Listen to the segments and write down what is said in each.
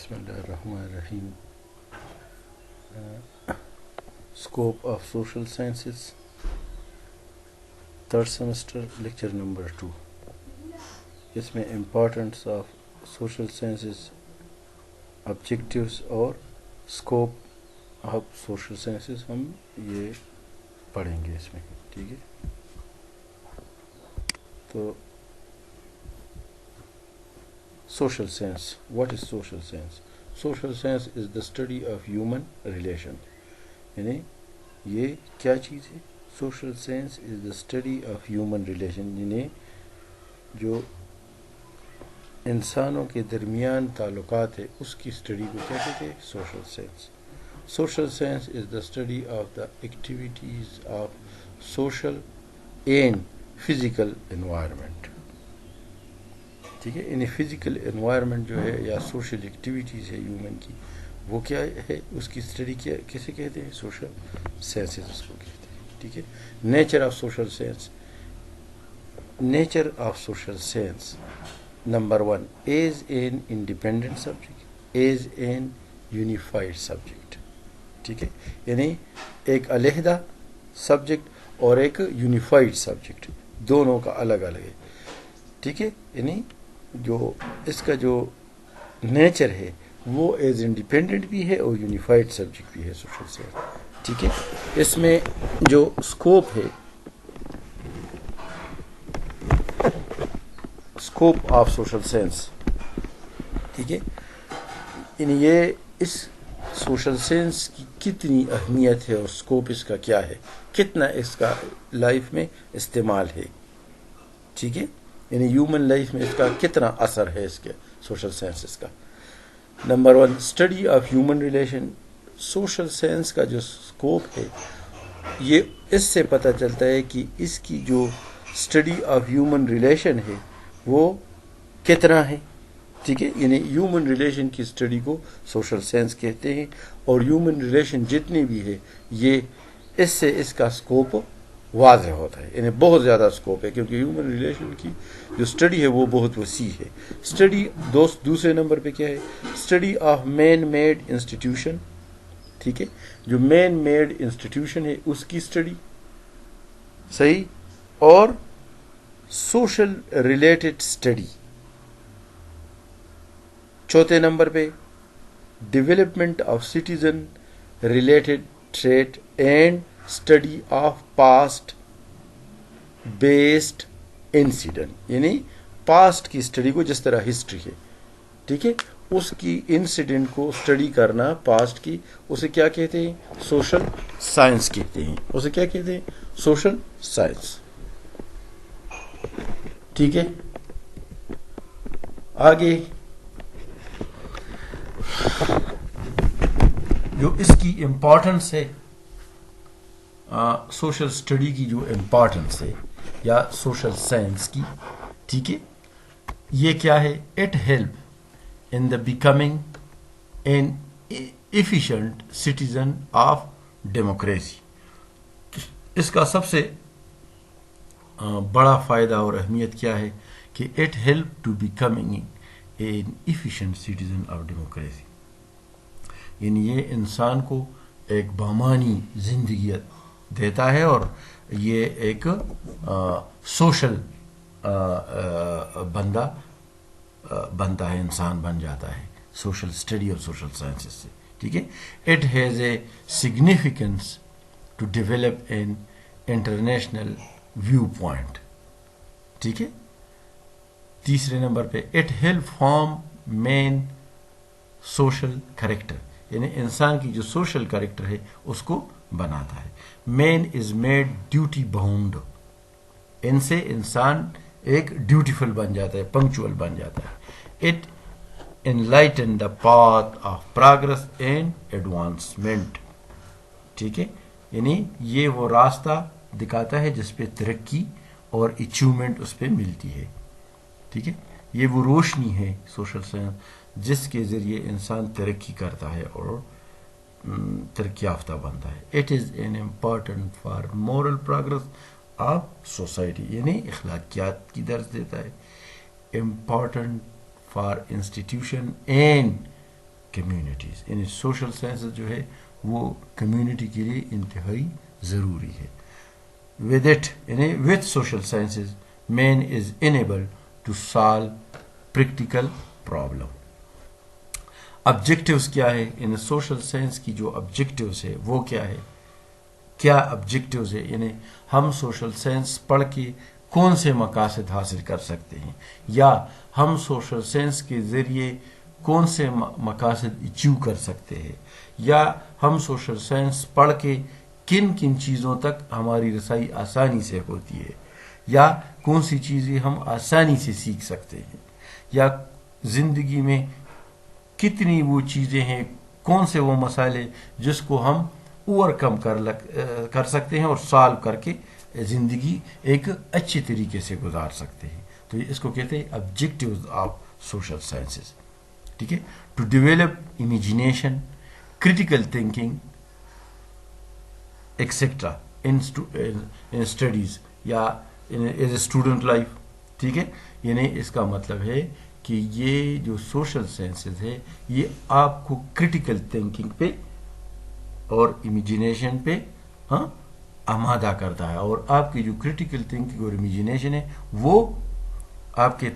بسم اللہ الرحمن الرحیم. Scope of Social Sciences, third semester, lecture number 2. اس میں importance of social sciences, objectives اور scope of social sciences ہم یہ پڑھیں گے اس میں. ٹھیک ہے. تو social science. What is social science? Social science is the study of human relation. یعنی یہ کیا چیز ہے؟ Social science is the study of human relation. یعنی جو انسانوں کے درمیان تعلقات ہے اس کی اسٹڈی کو کیا کہتے ہیں؟ Social science. Social science is the study of the activities of social and physical environment. ٹھیک ہے. یعنی فزیکل انوائرمنٹ جو ہے یا سوشل ایکٹیویٹیز ہے ہیومن کی، وہ کیا ہے؟ اس کی اسٹڈی کیا کیسے کہتے ہیں؟ سوشل سائنسز اس کو کہتے ہیں. ٹھیک ہے. Nature of social science. Nature of social science number 1 as an independent subject, as an unified subject. ٹھیک ہے. یعنی ایک علیحدہ سبجیکٹ اور ایک یونیفائڈ سبجیکٹ، دونوں کا الگ الگ ہے. ٹھیک ہے. یعنی جو اس کا جو نیچر ہے وہ ایز انڈیپینڈنٹ بھی ہے اور یونیفائڈ سبجیکٹ بھی ہے سوشل سائنس. ٹھیک ہے. اس میں جو اسکوپ ہے، اسکوپ آف سوشل سائنس، ٹھیک ہے، یعنی یہ اس سوشل سائنس کی کتنی اہمیت ہے اور اسکوپ اس کا کیا ہے، کتنا اس کا لائف میں استعمال ہے. ٹھیک ہے. یعنی ہیومن لائف میں اس کا کتنا اثر ہے اس کے سوشل سائنسز کا. Number 1 study of human relation. Social science کا جو اسکوپ ہے یہ اس سے پتہ چلتا ہے کہ اس کی جو اسٹڈی آف ہیومن ریلیشن ہے وہ کتنا ہے. ٹھیک ہے. یعنی ہیومن ریلیشن کی اسٹڈی کو سوشل سائنس کہتے ہیں، اور ہیومن ریلیشن جتنی بھی ہے یہ اس سے اس کا اسکوپ واضح ہوتا ہے. یعنی بہت زیادہ اسکوپ ہے کیونکہ ہیومن ریلیشن کی جو اسٹڈی ہے وہ بہت وسیع ہے. اسٹڈی دوسرے نمبر پہ کیا ہے؟ Study of man made institution. ٹھیک ہے. جو مین میڈ انسٹیٹیوشن ہے اس کی اسٹڈی، صحیح، اور سوشل ریلیٹڈ اسٹڈی. چوتھے نمبر پہ development of citizen related trait and study of past based incident. یعنی پاسٹ کی اسٹڈی کو، جس طرح ہسٹری ہے، ٹھیک ہے، اس کی انسیڈنٹ کو اسٹڈی کرنا پاسٹ کی، اسے کیا کہتے ہیں؟ سوشل سائنس کہتے ہیں. اسے کیا کہتے ہیں؟ Social science. ٹھیک ہے. آگے جو اس کی امپورٹنس ہے، سوشل اسٹڈی کی جو امپورٹنس ہے یا سوشل سائنس کی، ٹھیک ہے، یہ کیا ہے؟ It help in the becoming an efficient citizen of democracy. اس کا سب سے بڑا فائدہ اور اہمیت کیا ہے کہ it help to becoming an efficient citizen of democracy. یعنی یہ انسان کو ایک بامانی زندگی دیتا ہے اور یہ ایک سوشل بندہ بنتا ہے، انسان بن جاتا ہے سوشل اسٹڈی اور سوشل سائنسز سے. ٹھیک ہے. It has a significance to develop an international view point. ٹھیک ہے. تیسرے نمبر پہ it help form man social character. یعنی انسان کی جو سوشل کریکٹر ہے اس کو بناتا ہے. مین از میڈ ڈیوٹی باؤنڈ. ان سے انسان ایک ڈیوٹیفل بن جاتا ہے، پنکچوئل بن جاتا ہے. It enlighten the path of progress and advancement. ٹھیک ہے. یعنی یہ وہ راستہ دکھاتا ہے جس پہ ترقی اور اچیومنٹ اس پہ ملتی ہے. ٹھیک ہے. یہ وہ روشنی ہے سوشل سائنس جس کے ذریعے انسان ترقی کرتا ہے اور ترقی یافتہ بنتا ہے. It is an important for moral progress of society. یعنی اخلاقیات کی درس دیتا ہے. Important for institution and communities. یعنی سوشل سائنسز جو ہے وہ کمیونٹی کے لیے انتہائی ضروری ہے. ود اٹ یعنی with social sciences man is enable to solve practical problem. Objectives کیا ہے ان سوشل سائنس کی؟ جو آبجیکٹیوز ہے وہ کیا ہے؟ کیا آبجیکٹیوز ہے؟ یعنی ہم سوشل سائنس پڑھ کے کون سے مقاصد حاصل کر سکتے ہیں، یا ہم سوشل سائنس کے ذریعے کون سے مقاصد اچیو کر سکتے ہیں، یا ہم سوشل سائنس پڑھ کے کن کن چیزوں تک ہماری رسائی آسانی سے ہوتی ہے، یا کون سی چیزیں ہم آسانی سے سیکھ سکتے ہیں، یا زندگی میں کتنی وہ چیزیں ہیں، کون سے وہ مسائل جس کو ہم اوور کم کر سکتے ہیں اور سالو کر کے زندگی ایک اچھی طریقے سے گزار سکتے ہیں. تو اس کو کہتے ہیں آبجیکٹیوز آف سوشل سائنسز. ٹھیک ہے. To develop imagination, critical thinking etcetera in studies یا ایز اے اسٹوڈنٹ لائف. ٹھیک ہے. یعنی اس کا مطلب ہے کہ یہ جو سوشل سائنسز ہے یہ آپ کو کریٹیکل تھنکنگ پہ اور امیجینیشن پہ آمادہ کرتا ہے، اور آپ کی جو کریٹیکل تھنکنگ اور امیجینیشن ہے وہ آپ کے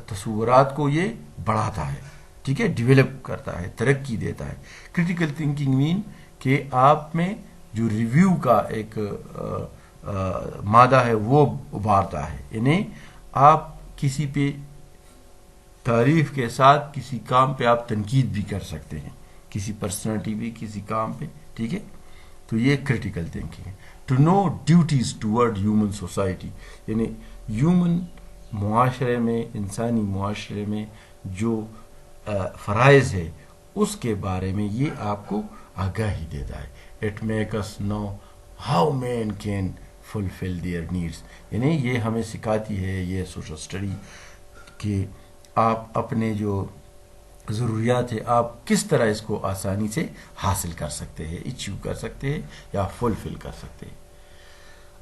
تصورات کو یہ بڑھاتا ہے. ٹھیک ہے. ڈیولپ کرتا ہے، ترقی دیتا ہے. کریٹیکل تھنکنگ مین کہ آپ میں جو ریویو کا ایک مادہ ہے وہ ابھارتا ہے. یعنی آپ کسی پہ تعریف کے ساتھ کسی کام پہ آپ تنقید بھی کر سکتے ہیں، کسی پرسنالٹی بھی، کسی کام پہ. ٹھیک ہے. تو یہ کریٹیکل تھنکنگ ہے. To know duties toward human society, یعنی ہیومن معاشرے میں، انسانی معاشرے میں جو فرائض ہے اس کے بارے میں یہ آپ کو آگاہی دیتا ہے. It make us know how man can fulfil their needs. یعنی یہ ہمیں سکھاتی ہے یہ سوشل اسٹڈی کہ آپ اپنے جو ضروریات ہے آپ کس طرح اس کو آسانی سے حاصل کر سکتے ہیں، اچیو کر سکتے ہیں یا فلفل کر سکتے ہیں.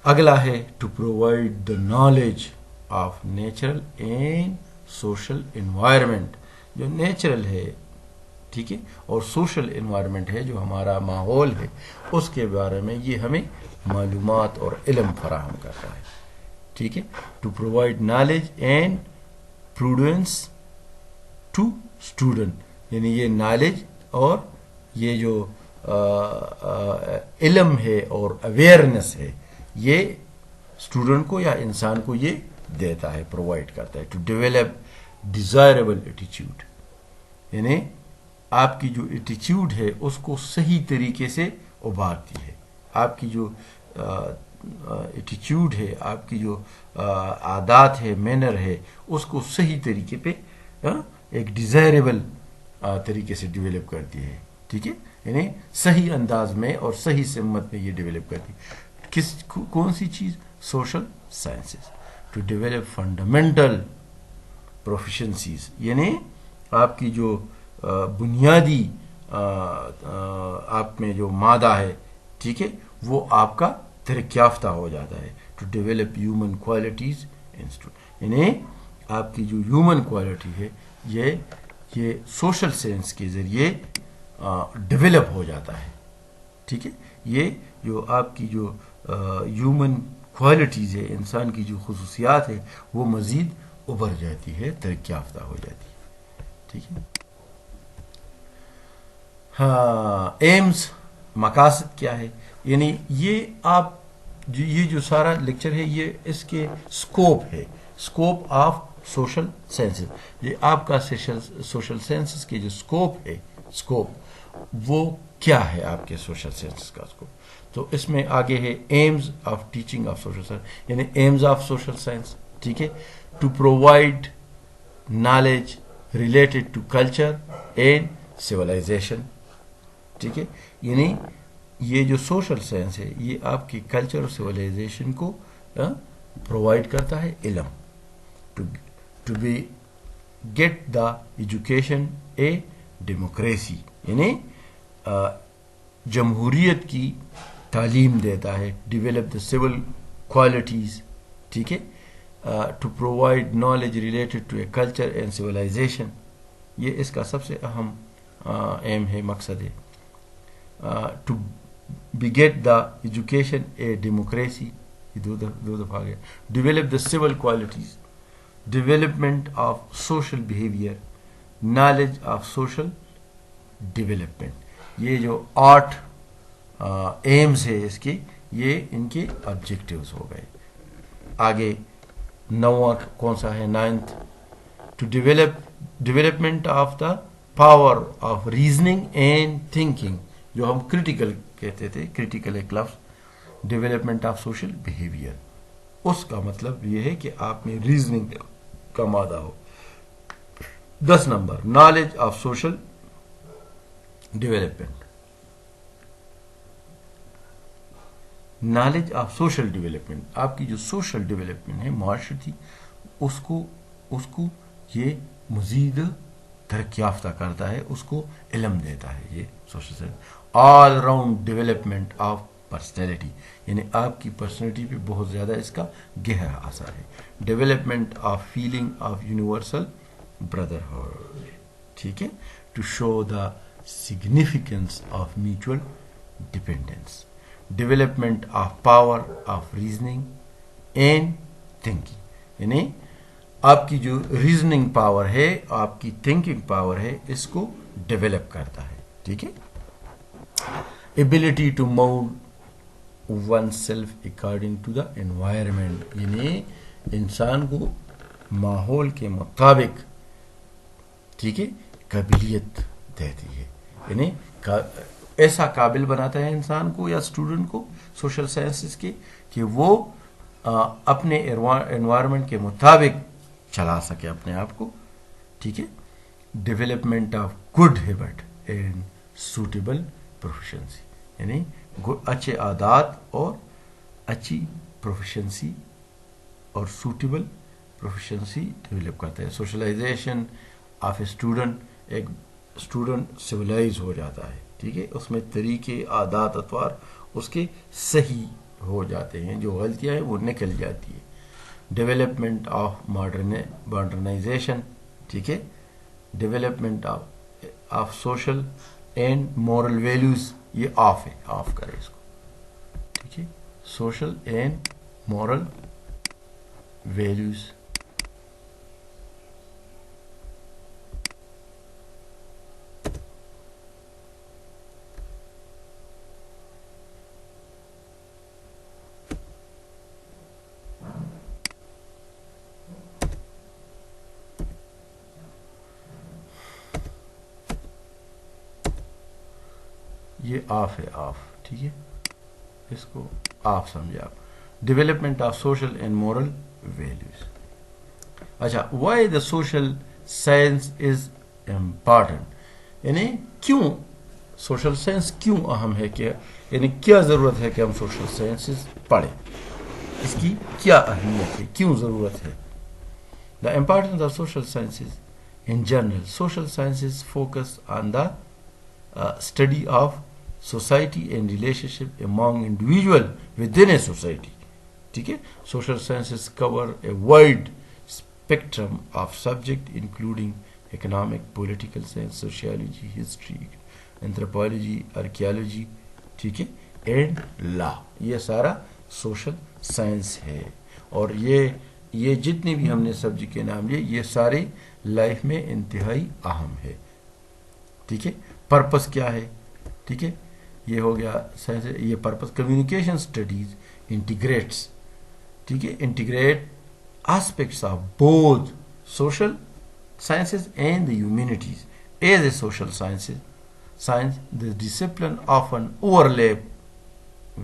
اگلا ہے to provide the knowledge of natural and social environment. جو نیچرل ہے، ٹھیک ہے، اور سوشل انوائرمنٹ ہے جو ہمارا ماحول ہے، اس کے بارے میں یہ ہمیں معلومات اور علم فراہم کرتا ہے. ٹھیک ہے. To provide knowledge and prudence to student, یعنی یہ نالج اور یہ جو علم ہے اور اویئرنیس ہے یہ اسٹوڈنٹ کو یا انسان کو یہ دیتا ہے، پرووائڈ کرتا ہے. ٹو ڈیولپ ڈیزائربل ایٹیچیوڈ، یعنی آپ کی جو ایٹیچیوڈ ہے اس کو صحیح طریقے سے ابھارتی ہے. آپ کی جو ایٹیچیوڈ ہے، آپ کی جو عادات ہے، مینر ہے، اس کو صحیح طریقے پہ ایک ڈیزائربل طریقے سے ڈیولپ کرتی ہے. ٹھیک ہے. یعنی صحیح انداز میں اور صحیح سمت میں یہ ڈیولپ کرتی ہے. کون سی چیز؟ Social sciences. To develop fundamental proficiencies, یعنی آپ کی جو بنیادی آپ میں جو مادہ ہے، ٹھیک ہے، وہ آپ کا ترقی یافتہ ہو جاتا ہے. To develop human qualities institute, یعنی آپ کی جو ہیومن کوالٹی ہے یہ سوشل سائنس کے ذریعے ڈیولپ ہو جاتا ہے. ٹھیک ہے. یہ جو آپ کی جو ہیومن کوالٹیز ہے، انسان کی جو خصوصیات ہے، وہ مزید ابھر جاتی ہے، ترقی یافتہ ہو جاتی ہے. ٹھیک ہے. ہاں، ایمز، مقاصد کیا ہے؟ یعنی یہ آپ یہ جو سارا لیکچر ہے یہ اس کے اسکوپ ہے، اسکوپ آف سوشل سائنسز. یہ آپ کا سوشل سائنسز کے جو اسکوپ ہے، اسکوپ وہ کیا ہے آپ کے سوشل سائنسز کا اسکوپ. تو اس میں آگے ہے aims of teaching of social science, یعنی ایمز آف سوشل سائنس. ٹھیک ہے. To provide knowledge related to culture and civilization. ٹھیک ہے. یعنی یہ جو سوشل سائنس ہے یہ آپ کی کلچر اور سویلائزیشن کو پرووائڈ کرتا ہے علم. To be get the education a democracy, یعنی جمہوریت کی تعلیم دیتا ہے. Develop the civil qualities. ٹھیک ہے. To provide knowledge related to a culture and civilisation, یہ اس کا سب سے اہم ایم ہے, مقصد ہے. To beget the education a democracy, یہ دو دفعہ گیا. develop the civil qualities, development of social behavior, knowledge of social development. یہ جو 8 ایمز ہے اس کی, یہ ان کے آبجیکٹیوز ہو گئے. آگے 9واں کون سا ہے؟ 9th, to development of the power of reasoning and thinking, جو ہم کرٹیکل کہتے تھے, کرٹیکل ایک لفظ. ڈیولپمنٹ آف سوشل بیہیویئر, اس کا مطلب یہ ہے کہ آپ میں ریزننگ کا مادہ ہو. 10 number, knowledge of social development. Knowledge of social development, آپ کی جو سوشل ڈیولپمنٹ ہے معاشرتی, اس کو یہ مزید ترقی یافتہ کرتا ہے, اس کو علم دیتا ہے یہ social science. All round development of personality, یعنی آپ کی پرسنالٹی پہ بہت زیادہ اس کا گہرا اثر ہے. Development of feeling of universal brotherhood, ٹھیک ہے, to show the significance of mutual dependence. Development of power of reasoning and thinking, یعنی آپ کی جو ریزننگ پاور ہے, آپ کی تھنکنگ پاور ہے, اس کو ڈیولپ کرتا ہے, ٹھیک ہے. Ability to mould oneself according to the environment, یعنی انسان کو ماحول کے مطابق, ٹھیک ہے, قابلیت دیتی ہے, یعنی ایسا قابل بناتا ہے انسان کو یا اسٹوڈنٹ کو سوشل سائنسز کے, کہ وہ اپنے انوائرمنٹ کے مطابق چلا سکے اپنے آپ کو, ٹھیک ہے. Development of good habit and suitable proficiency, یعنی اچھے عادات اور اچھی پروفیشنسی اور سوٹیبل پروفیشنسی ڈیولپ کرتا ہے. سوشلائزیشن آف اے اسٹوڈنٹ, ایک اسٹوڈنٹ سویلائز ہو جاتا ہے, ٹھیک ہے, اس میں طریقے, عادات, اطوار اس کے صحیح ہو جاتے ہیں, جو غلطیاں ہیں وہ نکل جاتی ہے. ڈیولپمنٹ آف ماڈرنائزیشن, ٹھیک ہے. Development of social and moral values, یہ آف ہے, آف کرے اس کو, ٹھیک ہے. سوشل اینڈ مورل ویلیوز, یہ آف ہے, آف, ٹھیک ہے, اس کو آف سمجھے آپ. Development of social and moral values. اچھا, why the social science is important, یعنی کیوں سوشل سائنس کیوں اہم ہے, کہ یعنی کیا ضرورت ہے کہ ہم سوشل سائنسز پڑھیں, اس کی کیا اہمیت ہے, کیوں ضرورت ہے. The importance of social sciences in general. Social sciences focus on the study of society and relationship among individual within a society, ٹھیک ہے. social sciences cover a wide spectrum of subject including economic, political science, sociology, history, anthropology, archaeology, ٹھیک ہے, and law. یہ سارا social science ہے, اور یہ جتنے بھی ہم نے سبجیکٹ کے نام لیے, یہ سارے لائف میں انتہائی اہم ہے, ٹھیک ہے. پرپس کیا ہے, ٹھیک ہے, یہ ہو گیا سائنس. یہ پرپس کمیونیکیشن اسٹڈیز انٹیگریٹس, ٹھیک ہے, integrate aspects of both social sciences and the humanities as a social science. The discipline often overlap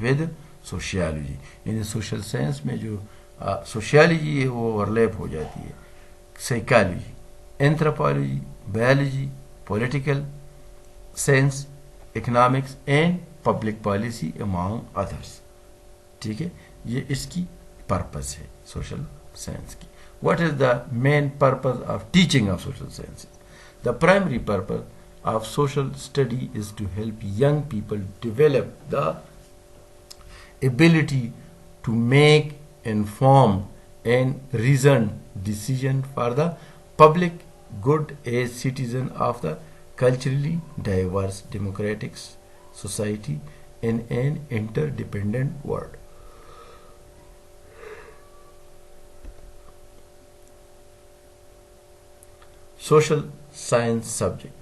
with sociology, یعنی سوشل سائنس میں جو سوشیالوجی ہے وہ اوورلیپ ہو جاتی ہے psychology, anthropology, biology, political science, economics and public policy among others, ٹھیک ہے. یہ اس کی پرپز ہے سوشل سائنس کی. What is the main purpose of teaching of social sciences. The primary purpose of social study is to help young people develop the ability to make informed and reasoned decision for the public good as citizen of the culturally diverse democratic society in an interdependent world. Social science subject.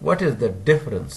What is the difference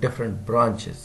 different branches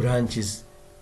branches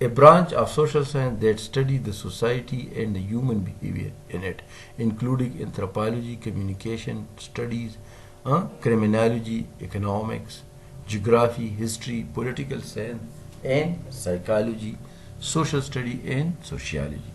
A branch of social science that study the society and the human behavior in it, including anthropology, communication studies, criminology, economics, geography, history, political science and psychology, social study and sociology.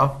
of.